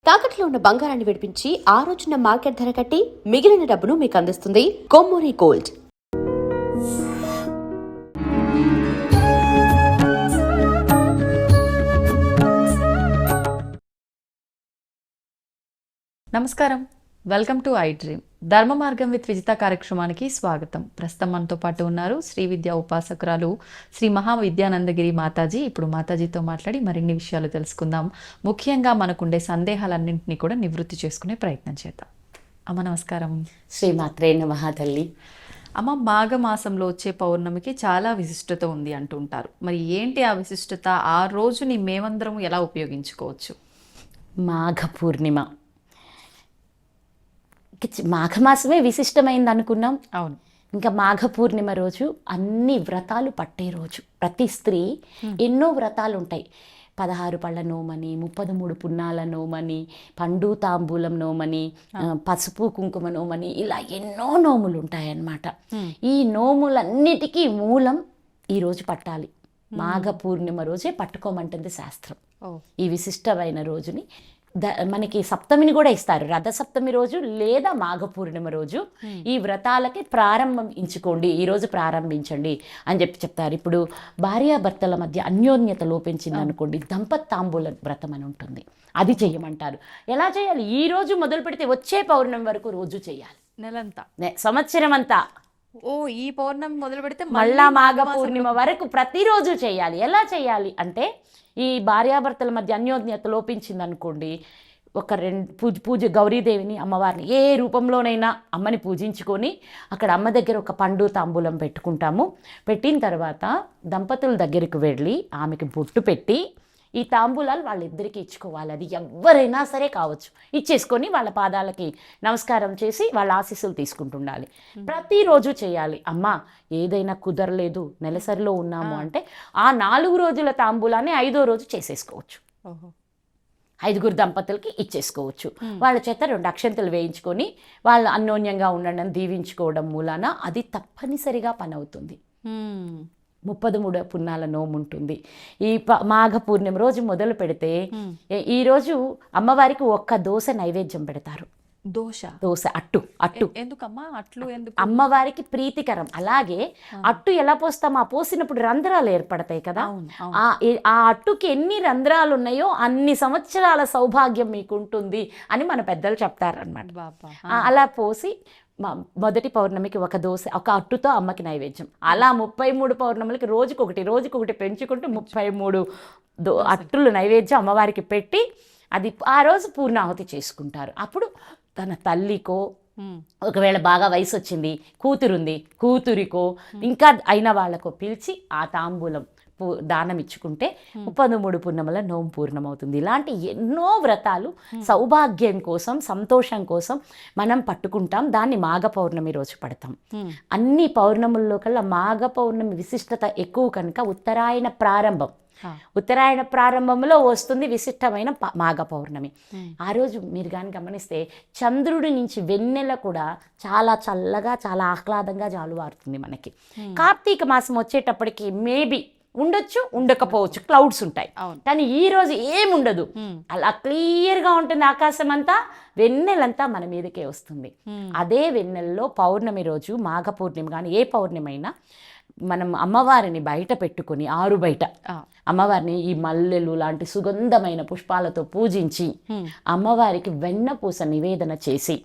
తాకట్లో ఉన్న బంగారాన్ని విడిపించి ఆ రోజున మార్కెట్ ధర కట్టి మిగిలిన డబ్బును మీకు అందిస్తుంది కొమ్మూరి గోల్డ్. నమస్కారం, వెల్కమ్ టు ఐ డ్రీమ్. ధర్మ మార్గం విత్ విజిత కార్యక్రమానికి స్వాగతం. ప్రస్తుతం మనతో పాటు ఉన్నారు శ్రీ విద్యా ఉపాసకురాలు శ్రీ మహావిద్యానందగిరి మాతాజీ. ఇప్పుడు మాతాజీతో మాట్లాడి మరిన్ని విషయాలు తెలుసుకుందాం. ముఖ్యంగా మనకుండే సందేహాలన్నింటినీ కూడా నివృత్తి చేసుకునే ప్రయత్నం చేద్దాం. అమ్మ నమస్కారం. శ్రీమాత్రే నమః తల్లి. అమ్మ, మాఘమాసంలో వచ్చే పౌర్ణమికి చాలా విశిష్టత ఉంది అంటుంటారు. మరి ఏంటి ఆ విశిష్టత? ఆ రోజుని మేమందరం ఎలా ఉపయోగించుకోవచ్చు? మాఘ పూర్ణిమ, మాఘమాసమే విశిష్టమైంది అనుకున్నాం. అవును. ఇంకా మాఘ పూర్ణిమ రోజు అన్ని వ్రతాలు పట్టే రోజు. ప్రతి స్త్రీ ఎన్నో వ్రతాలు ఉంటాయి. 16 పళ్ళ నోమని, 33 పున్నాల నోమని, పండు తాంబూలం నోమని, పసుపు కుంకుమ నోమని, ఇలా ఎన్నో నోములు ఉంటాయన్నమాట. ఈ నోములన్నిటికీ మూలం ఈరోజు పట్టాలి. మాఘ పూర్ణిమ రోజే పట్టుకోమంటుంది శాస్త్రం. ఈ విశిష్టమైన రోజుని మనకి సప్తమిని కూడా ఇస్తారు. రథ సప్తమి రోజు లేదా మాఘ పూర్ణిమ రోజు ఈ వ్రతాలకి ప్రారంభించుకోండి, ఈరోజు ప్రారంభించండి అని చెప్తారు. ఇప్పుడు భార్యాభర్తల మధ్య అన్యోన్యత లోపించింది అనుకోండి, దంపతాంబూల వ్రతం అని ఉంటుంది, అది చేయమంటారు. ఎలా చేయాలి? ఈ రోజు మొదలు పెడితే వచ్చే పౌర్ణమి వరకు రోజు చేయాలి, నెలంతా, సంవత్సరం అంతా. ఈ పౌర్ణమి మొదలు పెడితే మళ్ళా మాఘ పూర్ణిమ వరకు ప్రతిరోజు చేయాలి. ఎలా చేయాలి అంటే, ఈ భార్యాభర్తల మధ్య అన్యోన్యత లోపించింది అనుకోండి, ఒక పూజ గౌరీదేవిని, అమ్మవారిని ఏ రూపంలోనైనా అమ్మని పూజించుకొని అక్కడ అమ్మ దగ్గర ఒక పండు తాంబూలం పెట్టుకుంటాము. పెట్టిన తర్వాత దంపతుల దగ్గరికి వెళ్ళి ఆమెకి బొట్టు పెట్టి ఈ తాంబూలాలు వాళ్ళిద్దరికీ ఇచ్చుకోవాలి. అది ఎవరైనా సరే కావచ్చు. ఇచ్చేసుకొని వాళ్ళ పాదాలకి నమస్కారం చేసి వాళ్ళ ఆశీస్సులు తీసుకుంటుండాలి. ప్రతిరోజు చేయాలి. అమ్మ ఏదైనా కుదరలేదు, నెలసరిలో ఉన్నాము అంటే ఆ 4 రోజుల తాంబూలాన్ని 5వ రోజు చేసేసుకోవచ్చు. 5గురు దంపతులకి ఇచ్చేసుకోవచ్చు. వాళ్ళ చేత 2 అక్షంతలు వేయించుకొని వాళ్ళు అన్యోన్యంగా ఉండడం దీవించుకోవడం మూలాన అది తప్పనిసరిగా పని అవుతుంది. 33 పున్నాల నోము ఉంటుంది. ఈ మాఘ పూర్ణిమ రోజు మొదలు పెడితే ఈరోజు అమ్మవారికి ఒక్క దోశ నైవేద్యం పెడతారు. దోశ అట్టు ఎందుకమ్మా? అట్లు ఎందుకు? అమ్మవారికి ప్రీతికరం. అలాగే అట్టు ఎలా పోస్తాం? ఆ పోసినప్పుడు రంధ్రాలు ఏర్పడతాయి కదా. ఆ అట్టుకి ఎన్ని రంధ్రాలు ఉన్నాయో అన్ని సంవత్సరాల సౌభాగ్యం మీకు ఉంటుంది అని మన పెద్దలు చెప్తారనమాట. అలా పోసి మొదటి పౌర్ణమికి ఒక దోశ, ఒక అట్టుతో అమ్మకి నైవేద్యం. అలా 33 పౌర్ణములకి రోజుకొకటి పెంచుకుంటూ 33 అట్టులు నైవేద్యం అమ్మవారికి పెట్టి అది ఆ రోజు పూర్ణాహుతి చేసుకుంటారు. అప్పుడు తన తల్లికో, ఒకవేళ బాగా వయసు వచ్చింది కూతురికో ఇంకా అయిన వాళ్ళకో పిలిచి ఆ తాంబూలం దానం ఇచ్చుకుంటే 33 పున్నముల నోము పూర్ణమవుతుంది. ఇలాంటి ఎన్నో వ్రతాలు సౌభాగ్యం కోసం, సంతోషం కోసం మనం పట్టుకుంటాం. దాన్ని మాఘ పౌర్ణమి రోజు పడతాం. అన్ని పౌర్ణముల్లో కల్లా మాఘ పౌర్ణమి విశిష్టత ఎక్కువ కనుక ఉత్తరాయణ ప్రారంభంలో వస్తుంది విశిష్టమైన మాఘ పౌర్ణమి. ఆ రోజు మీరు కానీ గమనిస్తే చంద్రుడి నుంచి వెన్నెల కూడా చాలా చల్లగా, చాలా ఆహ్లాదంగా జాలువారుతుంది మనకి. కార్తీక మాసం వచ్చేటప్పటికి మేబీ ఉండొచ్చు, ఉండకపోవచ్చు, క్లౌడ్స్ ఉంటాయి. కానీ ఈ రోజు ఏముండదు, అలా క్లియర్గా ఉంటుంది ఆకాశం అంతా, వెన్నెలంతా మన మీదకే వస్తుంది. అదే వెన్నెలలో పౌర్ణమి రోజు, మాఘ పూర్ణిమ కానీ ఏ పౌర్ణమైనా మనం అమ్మవారిని బయట పెట్టుకొని, ఆరు బయట అమ్మవారిని ఈ మల్లెలు లాంటి సుగంధమైన పుష్పాలతో పూజించి అమ్మవారికి వెన్నపూస నివేదన చేసి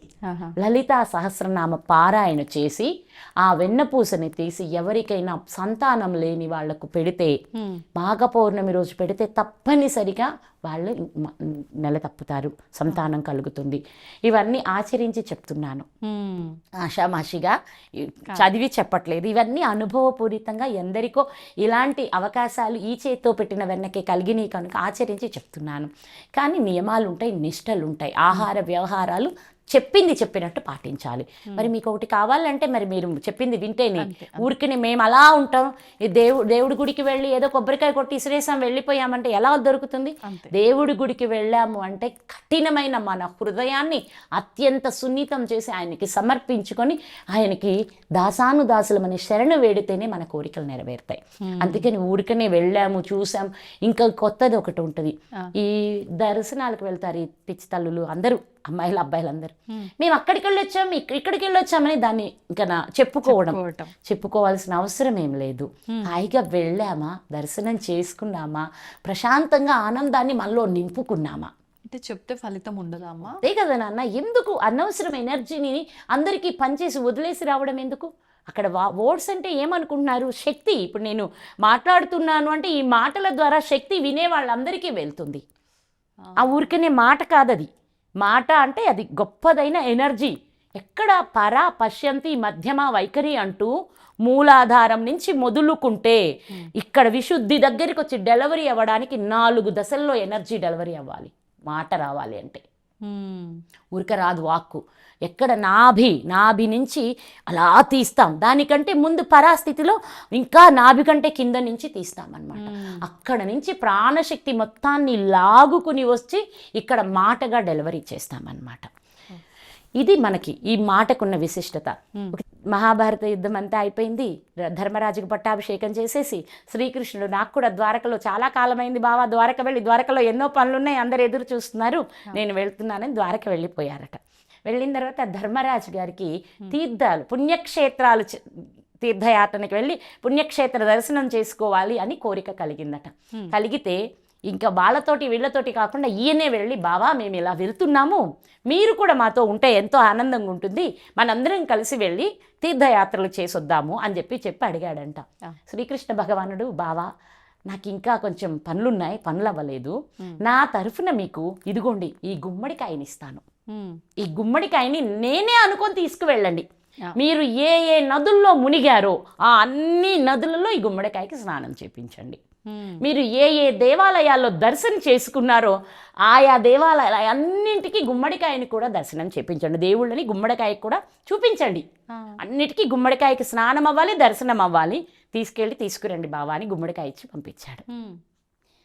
లలితా సహస్రనామ పారాయణ చేసి ఆ వెన్నపూసని తీసి ఎవరికైనా సంతానం లేని వాళ్లకు పెడితే, మాఘ పౌర్ణమి రోజు పెడితే తప్పనిసరిగా వాళ్ళు నెల తప్పుతారు, సంతానం కలుగుతుంది. ఇవన్నీ ఆచరించి చెప్తున్నాను, ఆషామాషిగా చదివి చెప్పట్లేదు. ఇవన్నీ అనుభవపూరితంగా ఎందరికో ఇలాంటి అవకాశాలు ఈ చేత్తో పెట్టిన వెన్నకే కలిగినాయి కనుక ఆచరించి చెప్తున్నాను. కానీ నియమాలు ఉంటాయి, నిష్టలు ఉంటాయి, ఆహార వ్యవహారాలు చెప్పింది చెప్పినట్టు పాటించాలి. మరి మీకు ఒకటి కావాలంటే మరి మీరు చెప్పింది వింటేనే. ఊరికి మేము అలా ఉంటాం, ఈ దేవుడి గుడికి వెళ్ళి ఏదో కొబ్బరికాయ కొట్టి ఇసిరేసాం వెళ్ళిపోయామంటే ఎలా దొరుకుతుంది? దేవుడి గుడికి వెళ్ళాము అంటే కఠినమైన మన హృదయాన్ని అత్యంత సున్నితం చేసి ఆయనకి సమర్పించుకొని ఆయనకి దాసానుదాసులమని శరణు వేడితేనే మన కోరికలు నెరవేరుతాయి. అందుకని ఊరికనే వెళ్ళాము చూసాం. ఇంకా కొత్తది ఒకటి ఉంటుంది, ఈ దర్శనాలకు వెళ్తారు ఈ పిచ్చి తల్లులు అందరూ, అమ్మాయిలు అబ్బాయిలు అందరూ. మేము అక్కడికి వెళ్ళొచ్చాము ఇక్కడికి వెళ్ళొచ్చామని దాన్ని ఇంకా చెప్పుకోవాల్సిన అవసరం ఏం లేదు. హాయిగా వెళ్ళామా, దర్శనం చేసుకున్నామా, ప్రశాంతంగా ఆనందాన్ని మనలో నింపుకున్నామా. అంటే చెప్తే ఫలితం ఉండదా అమ్మా? అదే కదా నాన్న, ఎందుకు అనవసరం ఎనర్జీని అందరికీ పనిచేసి వదిలేసి రావడం ఎందుకు? అక్కడ వర్డ్స్ అంటే ఏమనుకుంటున్నారు? శక్తి. ఇప్పుడు నేను మాట్లాడుతున్నాను అంటే ఈ మాటల ద్వారా శక్తి వినే వాళ్ళందరికీ వెళ్తుంది. ఆ ఊరికనే మాట కాదది. మాట అంటే అది గొప్పదైన ఎనర్జీ. ఎక్కడ పరా పశ్యంతి మధ్యమ వైఖరి అంటూ మూలాధారం నుంచి మొదలుకుంటే ఇక్కడ విశుద్ధి దగ్గరికి వచ్చి డెలివరీ అవ్వడానికి 4 దశల్లో ఎనర్జీ డెలివరీ అవ్వాలి. మాట రావాలి అంటే ఊరిక రాదు వాక్కు. ఎక్కడ నాభి నుంచి అలా తీస్తాం, దానికంటే ముందు పరాస్థితిలో ఇంకా నాభి కంటే కింద నుంచి తీస్తామన్నమాట. అక్కడ నుంచి ప్రాణశక్తి మొత్తాన్ని లాగుకుని వచ్చి ఇక్కడ మాటగా డెలివరీ చేస్తామన్నమాట. ఇది మనకి ఈ మాటకున్న విశిష్టత. మహాభారత యుద్ధం అంతా అయిపోయింది, ధర్మరాజుకు పట్టాభిషేకం చేసేసి శ్రీకృష్ణుడు, నాకు కూడా ద్వారకలో చాలా కాలమైంది బావా, ద్వారక వెళ్ళి, ద్వారకలో ఎన్నో పనులున్నాయి, అందరు ఎదురు చూస్తున్నారు, నేను వెళ్తున్నానని ద్వారక వెళ్ళిపోయారట. వెళ్ళిన తర్వాత ధర్మరాజు గారికి తీర్థాలు, పుణ్యక్షేత్రాలు, తీర్థయాత్రనికి వెళ్ళి పుణ్యక్షేత్ర దర్శనం చేసుకోవాలి అని కోరిక కలిగిందట. కలిగితే ఇంకా వాళ్ళతోటి వీళ్ళతోటి కాకుండా ఈయనే వెళ్ళి, బావా మేము ఇలా వెళ్తున్నాము, మీరు కూడా మాతో ఉంటే ఎంతో ఆనందంగా ఉంటుంది, మనందరం కలిసి వెళ్ళి తీర్థయాత్రలు చేసొద్దాము అని చెప్పి అడిగాడంట. శ్రీకృష్ణ భగవానుడు, బావా నాకు ఇంకా కొంచెం పనులున్నాయి, పనులు అవ్వలేదు, నా తరఫున మీకు ఇదిగోండి ఈ గుమ్మడికాయని ఇస్తాను, ఈ గుమ్మడికాయని నేనే అనుకొని తీసుకువెళ్ళండి, మీరు ఏ నదుల్లో మునిగారో ఆ అన్ని నదులలో ఈ గుమ్మడికాయకి స్నానం చేపించండి, మీరు ఏ దేవాలయాల్లో దర్శనం చేసుకున్నారో ఆయా దేవాలయాల అన్నింటికి గుమ్మడికాయని కూడా దర్శనం చేపించండి, దేవుళ్ళని గుమ్మడికాయకి కూడా చూపించండి, అన్నిటికీ గుమ్మడికాయకి స్నానం అవ్వాలి, దర్శనం అవ్వాలి, తీసుకురండి బావా అని గుమ్మడికాయ ఇచ్చి పంపించాడు.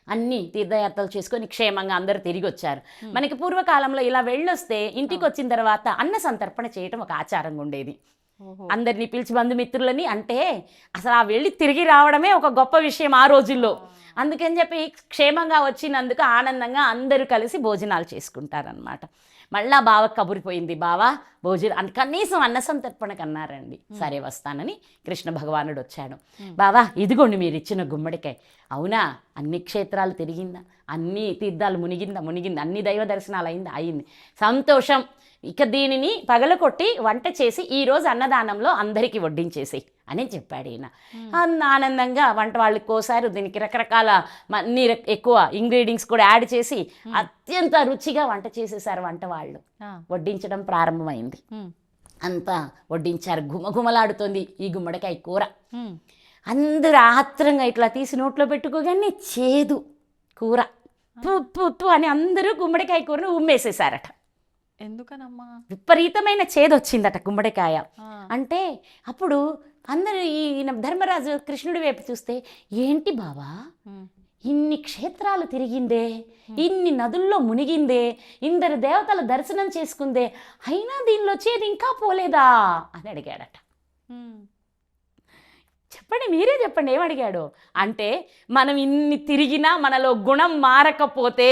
అన్ని తీర్థయాత్రలు చేసుకొని క్షేమంగా అందరూ తిరిగి వచ్చారు. మనకి పూర్వకాలంలో ఇలా వెళ్ళొస్తే ఇంటికి వచ్చిన తర్వాత అన్న సంతర్పణ చేయటం ఒక ఆచారంగా ఉండేది. అందరినీ పిలిచి బంధుమిత్రులని, అంటే అసలు ఆ వెళ్ళి తిరిగి రావడమే ఒక గొప్ప విషయం ఆ రోజుల్లో. అందుకని చెప్పి క్షేమంగా వచ్చినందుకు ఆనందంగా అందరూ కలిసి భోజనాలు చేసుకుంటారనమాట. మళ్ళా బావ కబురిపోయింది, బావా భోజనం కనీసం అన్న సంతర్పణకు అన్నారండి. సరే వస్తానని కృష్ణ భగవానుడు వచ్చాడు. బావా ఇదిగోండి మీరు ఇచ్చిన గుమ్మడికాయ. అవునా, అన్ని క్షేత్రాలు తిరిగిందా, అన్ని తీర్థాలు మునిగిందా, అన్ని దైవ దర్శనాలు అయింది, సంతోషం. ఇక దీనిని పగలకొట్టి వంట చేసి ఈరోజు అన్నదానంలో అందరికీ వడ్డించేసి అని చెప్పాడు ఈయన. ఆనందంగా వంట వాళ్ళకి కోసారు, దీనికి రకరకాల అన్ని ఎక్కువ ఇంగ్రీడియంట్స్ కూడా యాడ్ చేసి అత్యంత రుచిగా వంట చేసేసారు వంట వాళ్ళు. వడ్డించడం ప్రారంభమైంది, అంతా వడ్డించారు. గుమగుమలాడుతోంది ఈ గుమ్మడికాయ కూర. అందరూ ఆత్రంగా ఇట్లా తీసి నోట్లో పెట్టుకోగానే చేదు కూర, పు అని అందరూ గుమ్మడికాయ కూరను ఉమ్మేసేసారట. ఎందుకనమ్మా? విపరీతమైన చేదు వచ్చిందట గుమ్మడికాయ. అంటే అప్పుడు అందరూ ఈయన ధర్మరాజు కృష్ణుడి వైపు చూస్తే, ఏంటి బావా ఇన్ని క్షేత్రాలు తిరిగిందే, ఇన్ని నదుల్లో మునిగిందే, ఇందరు దేవతల దర్శనం చేసుకుందే, అయినా దీనిలో చేదు ఇంకా పోలేదా అని అడిగాడట. చెప్పండి, మీరే చెప్పండి ఏమడిగాడు అంటే, మనం ఇన్ని తిరిగినా మనలో గుణం మారకపోతే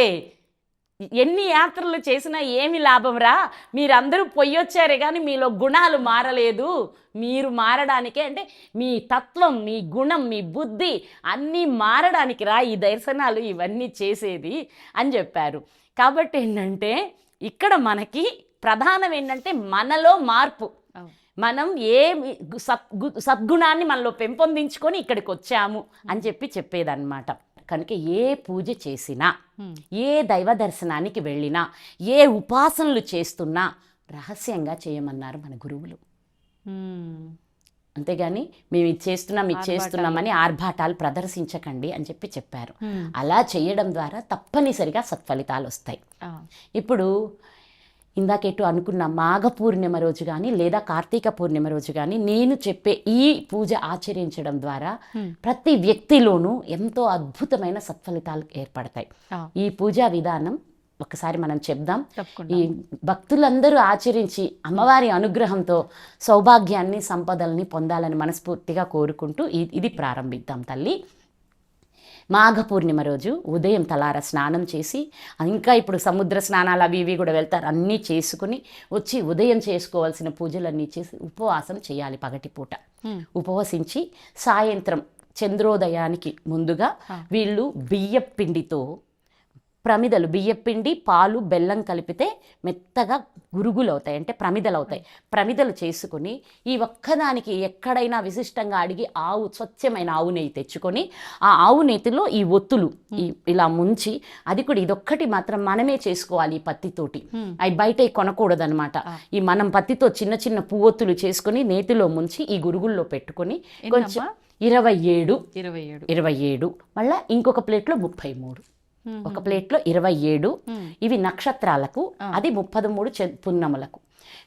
ఎన్ని యాత్రలు చేసినా ఏమి లాభం రా, మీరందరూ పొయ్యొచ్చారే కానీ మీలో గుణాలు మారలేదు, మీరు మారడానికే, అంటే మీ తత్వం, మీ గుణం, మీ బుద్ధి అన్నీ మారడానికి రా ఈ దర్శనాలు ఇవన్నీ చేసేది అని చెప్పారు. కాబట్టి ఏంటంటే ఇక్కడ మనకి ప్రధానం ఏంటంటే మనలో మార్పు. మనం ఏ సద్గుణాన్ని మనలో పెంపొందించుకొని ఇక్కడికి వచ్చాము అని చెప్పేదన్నమాట. కనుక ఏ పూజ చేసినా, ఏ దైవ దర్శనానికి వెళ్ళినా, ఏ ఉపాసనలు చేస్తున్నా రహస్యంగా చేయమన్నారు మన గురువులు. అంతేగాని మేము ఇది చేస్తున్నామని ఆర్భాటాలు ప్రదర్శించకండి అని చెప్పారు. అలా చేయడం ద్వారా తప్పనిసరిగా సత్ఫలితాలు వస్తాయి. ఇప్పుడు ఇందాకెటు అనుకున్న మాఘ పూర్ణిమ రోజు కానీ లేదా కార్తీక పూర్ణిమ రోజు కానీ నేను చెప్పే ఈ పూజ ఆచరించడం ద్వారా ప్రతి వ్యక్తిలోనూ ఎంతో అద్భుతమైన సత్ఫలితాలు ఏర్పడతాయి. ఈ పూజా విధానం ఒకసారి మనం చెప్దాం. ఈ భక్తులందరూ ఆచరించి అమ్మవారి అనుగ్రహంతో సౌభాగ్యాన్ని సంపదల్ని పొందాలని మనస్ఫూర్తిగా కోరుకుంటూ ఇది ప్రారంభిద్దాం తల్లి. మాఘ పూర్ణిమ రోజు ఉదయం తలార స్నానం చేసి, ఇంకా ఇప్పుడు సముద్ర స్నానాలు అవి ఇవి కూడా వెళ్తారు, అన్నీ చేసుకుని వచ్చి ఉదయం చేసుకోవాల్సిన పూజలన్నీ చేసి ఉపవాసం చేయాలి. పగటిపూట ఉపవసించి సాయంత్రం చంద్రోదయానికి ముందుగా వీళ్ళు బియ్యపిండితో ప్రమిదలు, బియ్యపిండి పాలు బెల్లం కలిపితే మెత్తగా గురుగులు అవుతాయి, అంటే ప్రమిదలు అవుతాయి. ప్రమిదలు చేసుకుని ఈ ఒక్కదానికి ఎక్కడైనా విశిష్టంగా అడిగి స్వచ్ఛమైన ఆవు నెయ్యి తెచ్చుకొని ఆ ఆవు నెయ్యిలో ఈ ఒత్తులు ఇలా ముంచి, అది కూడా ఇదొక్కటి మాత్రం మనమే చేసుకోవాలి ఈ పత్తితోటి, అవి బయట కొనకూడదు అనమాట. ఈ మనం పత్తితో చిన్న చిన్న పువ్వొత్తులు చేసుకుని నేతిలో ముంచి ఈ గురుగుల్లో పెట్టుకొని కొంచెం 27 మళ్ళీ ఇంకొక ప్లేట్లో 33, ఒక ప్లేట్లో 27 ఇవి నక్షత్రాలకు, అది 33 పున్నములకు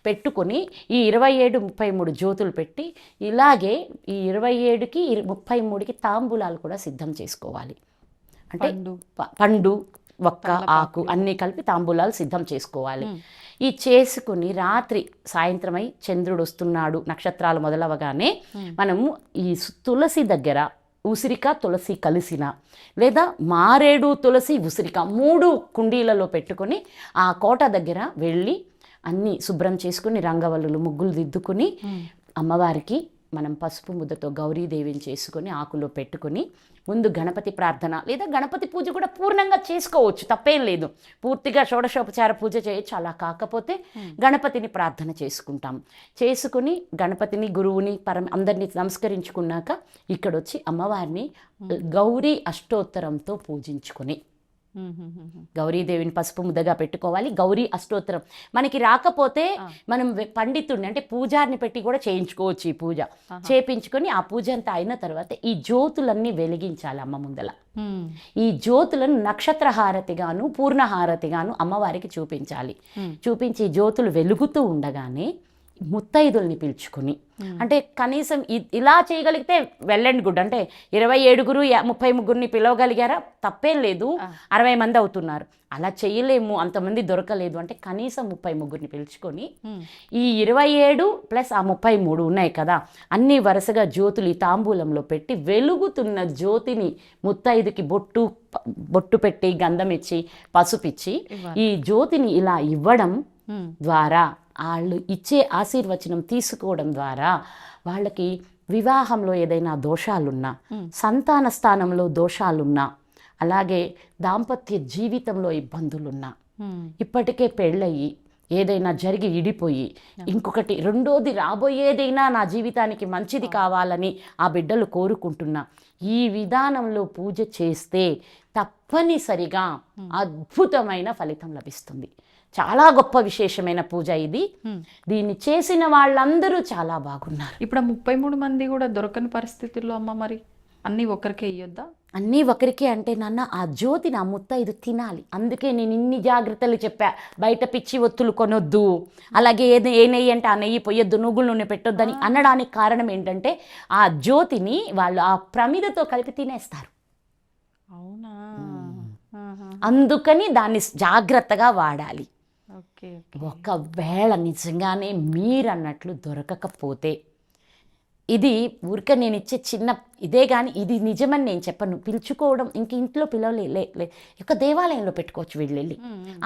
పెట్టుకొని ఈ 27, 33 జ్యోతులు పెట్టి ఇలాగే ఈ 27కి 33కి తాంబూలాలు కూడా సిద్ధం చేసుకోవాలి. అంటే పండు ఒక్క ఆకు అన్నీ కలిపి తాంబూలాలు సిద్ధం చేసుకోవాలి. ఈ చేసుకుని రాత్రి సాయంత్రమై చంద్రుడు వస్తున్నాడు, నక్షత్రాలు మొదలవగానే మనము ఈ తులసి దగ్గర ఉసిరిక తులసి కలిసిన లేదా మారేడు తులసి ఉసిరిక 3 కుండీలలో పెట్టుకొని ఆ కోట దగ్గర వెళ్ళి అన్నీ శుభ్రం చేసుకుని రంగవల్లులు ముగ్గులు దిద్దుకుని అమ్మవారికి మనం పసుపు ముద్దతో గౌరీదేవిని చేసుకొని ఆకులో పెట్టుకొని ముందు గణపతి ప్రార్థన లేదా గణపతి పూజ కూడా పూర్ణంగా చేసుకోవచ్చు, తప్పేం లేదు. పూర్తిగా షోడశోపచార పూజ చేయొచ్చు. అలా కాకపోతే గణపతిని ప్రార్థన చేసుకుంటాం. చేసుకుని గణపతిని, గురువుని, అందరినీ నమస్కరించుకున్నాక ఇక్కడొచ్చి అమ్మవారిని గౌరీ అష్టోత్తరంతో పూజించుకొని, గౌరీదేవిని పసుపు ముద్దగా పెట్టుకోవాలి. గౌరీ అష్టోత్తరం మనకి రాకపోతే మనం పండితుడిని అంటే పూజారిని పెట్టి కూడా చేయించుకోవచ్చు. ఈ పూజ చేయించుకొని ఆ పూజ అంతా అయిన తర్వాత ఈ జ్యోతులన్నీ వెలిగించాలి అమ్మ ముందల. ఈ జ్యోతులను నక్షత్ర హారతిగాను పూర్ణహారతిగాను అమ్మవారికి చూపించాలి. చూపించి జ్యోతులు వెలుగుతూ ఉండగానే ముత్తైదుల్ని పిలుచుకుని, అంటే కనీసం ఇలా చేయగలిగితే వెల్ అండ్ గుడ్. అంటే 27 33 పిలవగలిగారా, తప్పేం లేదు. 60 మంది అవుతున్నారు. అలా చేయలేము, అంతమంది దొరకలేదు అంటే కనీసం 33 పిలుచుకొని ఈ 27 ప్లస్ ఆ 33 ఉన్నాయి కదా, అన్ని వరుసగా జ్యోతులు ఈ తాంబూలంలో పెట్టి వెలుగుతున్న జ్యోతిని ముత్తైదుకి బొట్టు పెట్టి గంధం ఇచ్చి పసుపిచ్చి ఈ జ్యోతిని ఇలా ఇవ్వడం ద్వారా, వాళ్ళు ఇచ్చే ఆశీర్వచనం తీసుకోవడం ద్వారా వాళ్ళకి వివాహంలో ఏదైనా దోషాలున్నా, సంతాన స్థానంలో దోషాలున్నా, అలాగే దాంపత్య జీవితంలో ఇబ్బందులున్నా, ఇప్పటికే పెళ్ళయి ఏదైనా జరిగి ఇడిపోయి ఇంకొకటి రెండోది రాబోయేదైనా నా జీవితానికి మంచిది కావాలని ఆ బిడ్డలు కోరుకుంటున్నా, ఈ విధానంలో పూజ చేస్తే తప్పనిసరిగా అద్భుతమైన ఫలితం లభిస్తుంది. చాలా గొప్ప విశేషమైన పూజ ఇది. దీన్ని చేసిన వాళ్ళందరూ చాలా బాగున్నారు. ఇప్పుడు 33 మంది కూడా దొరకని పరిస్థితుల్లో అమ్మ మరి అన్నీ ఒకరికే ఇయ్యొద్దా? అన్నీ ఒకరికే అంటే నాన్న, ఆ జ్యోతిని ఆ ముత్తైదు తినాలి. అందుకే నేను ఇన్ని జాగ్రత్తలు చెప్పా. బయట పిచ్చి ఒత్తులు కొనొద్దు, అలాగే ఏ నెయ్యి అంటే ఆ నెయ్యి పొయ్యొద్దు, నువ్వుల నూనె పెట్టొద్దని అనడానికి కారణం ఏంటంటే ఆ జ్యోతిని వాళ్ళు ఆ ప్రమిదతో కలిపి తినేస్తారు. అవునా? అందుకని దాన్ని జాగ్రత్తగా వాడాలి. ఒకవేళ నిజంగానే మీరన్నట్లు దొరకకపోతే, ఇది ఊరిక నేను ఇచ్చే చిన్న ఇదే కానీ ఇది నిజమని నేను చెప్పను. పిలుచుకోవడం ఇంక ఇంట్లో పిలవలే ఒక దేవాలయంలో పెట్టుకోవచ్చు. వెళ్ళి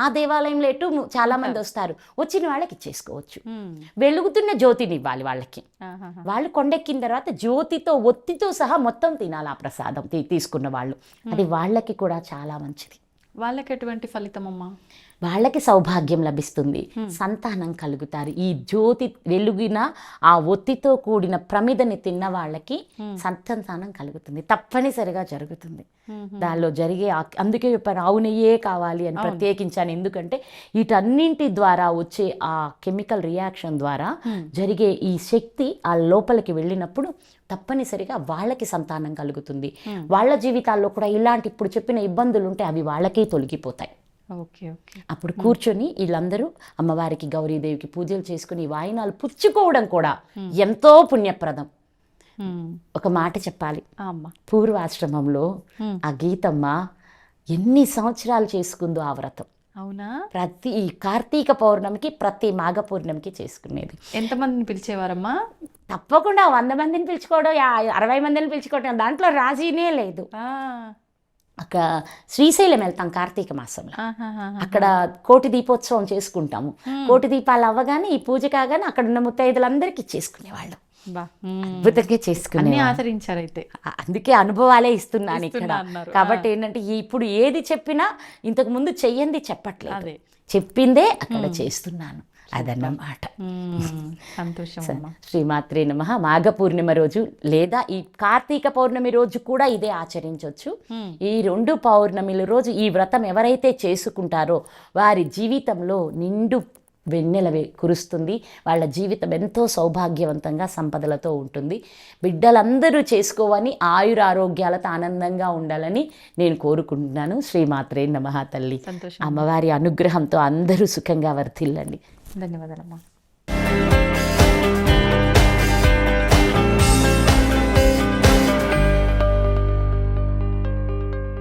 ఆ దేవాలయంలో ఎటు చాలా మంది వస్తారు, వచ్చిన వాళ్ళకి ఇచ్చేసుకోవచ్చు. వెలుగుతున్న జ్యోతిని ఇవ్వాలి వాళ్ళకి. వాళ్ళు కొండెక్కిన తర్వాత జ్యోతితో ఒత్తితో సహా మొత్తం తినాలి ఆ ప్రసాదం తీసుకున్న వాళ్ళు. అది వాళ్ళకి కూడా చాలా మంచిది. వాళ్ళకి ఎటువంటి ఫలితం అమ్మా? వాళ్ళకి సౌభాగ్యం లభిస్తుంది, సంతానం కలుగుతారు. ఈ జ్యోతి వెలుగిన ఆ ఒత్తితో కూడిన ప్రమిదని తిన్న వాళ్ళకి సంతానం కలుగుతుంది, తప్పనిసరిగా జరుగుతుంది. దానిలో జరిగే అందుకే చెప్పారు ఆవు నెయ్యే కావాలి అని ప్రత్యేకించాను. ఎందుకంటే వీటన్నింటి ద్వారా వచ్చే ఆ కెమికల్ రియాక్షన్ ద్వారా జరిగే ఈ శక్తి ఆ లోపలికి వెళ్ళినప్పుడు తప్పనిసరిగా వాళ్ళకి సంతానం కలుగుతుంది. వాళ్ళ జీవితాల్లో కూడా ఇలాంటి ఇప్పుడు చెప్పిన ఇబ్బందులు ఉంటే అవి వాళ్ళకే తొలగిపోతాయి. Okay okay. అప్పుడు కూర్చొని వీళ్ళందరూ అమ్మవారికి గౌరీదేవికి పూజలు చేసుకుని ఈ వాయినాలు పుచ్చుకోవడం కూడా ఎంతో పుణ్యప్రదం. ఒక మాట చెప్పాలి, అమ్మ పూర్వాశ్రమంలో ఆ గీతమ్మ ఎన్ని సంవత్సరాలు చేసుకుందో ఆ వ్రతం. అవునా? ప్రతి కార్తీక పౌర్ణమికి ప్రతి మాఘ పౌర్ణమికి చేసుకునేది. ఎంతమందిని పిలిచేవారమ్మా? తప్పకుండా 100 మందిని పిలుచుకోవడం, 60 మందిని పిలుచుకోవడం, దాంట్లో రాజీనే లేదు. అక్కడ శ్రీశైలం వెళ్తాం కార్తీక మాసంలో, అక్కడ కోటి దీపోత్సవం చేసుకుంటాము. కోటి దీపాలు అవ్వగానే ఈ పూజ కాగానే అక్కడ ఉన్న ముత్తైదులందరికీ చేసుకునేవాళ్ళం. అద్భుతంగా చేసుకునే ఆచరించారైతే, అందుకే అనుభవాలే ఇస్తున్నాను ఇక్కడ. ఇస్తున్నా అన్నారు. కాబట్టి ఏంటంటే ఇప్పుడు ఏది చెప్పినా ఇంతకు ముందు చెయ్యంది చెప్పట్లేదు, చెప్పిందే అక్కడ చేస్తున్నాను, అదన్నమాట. సంతోషం. శ్రీమాత్రే నమః. మాఘ పూర్ణిమ రోజు లేదా ఈ కార్తీక పౌర్ణమి రోజు కూడా ఇదే ఆచరించవచ్చు. ఈ 2 పౌర్ణమిల రోజు ఈ వ్రతం ఎవరైతే చేసుకుంటారో వారి జీవితంలో నిండు వెన్నెల కురుస్తుంది. వాళ్ళ జీవితం ఎంతో సౌభాగ్యవంతంగా సంపదలతో ఉంటుంది. బిడ్డలందరూ చేసుకోవని ఆయురారోగ్యాలతో ఆనందంగా ఉండాలని నేను కోరుకుంటున్నాను. శ్రీమాత్రే నమః తల్లి. అమ్మవారి అనుగ్రహంతో అందరూ సుఖంగా వర్ధిల్లండి. ధన్యవాదాలమ్మా.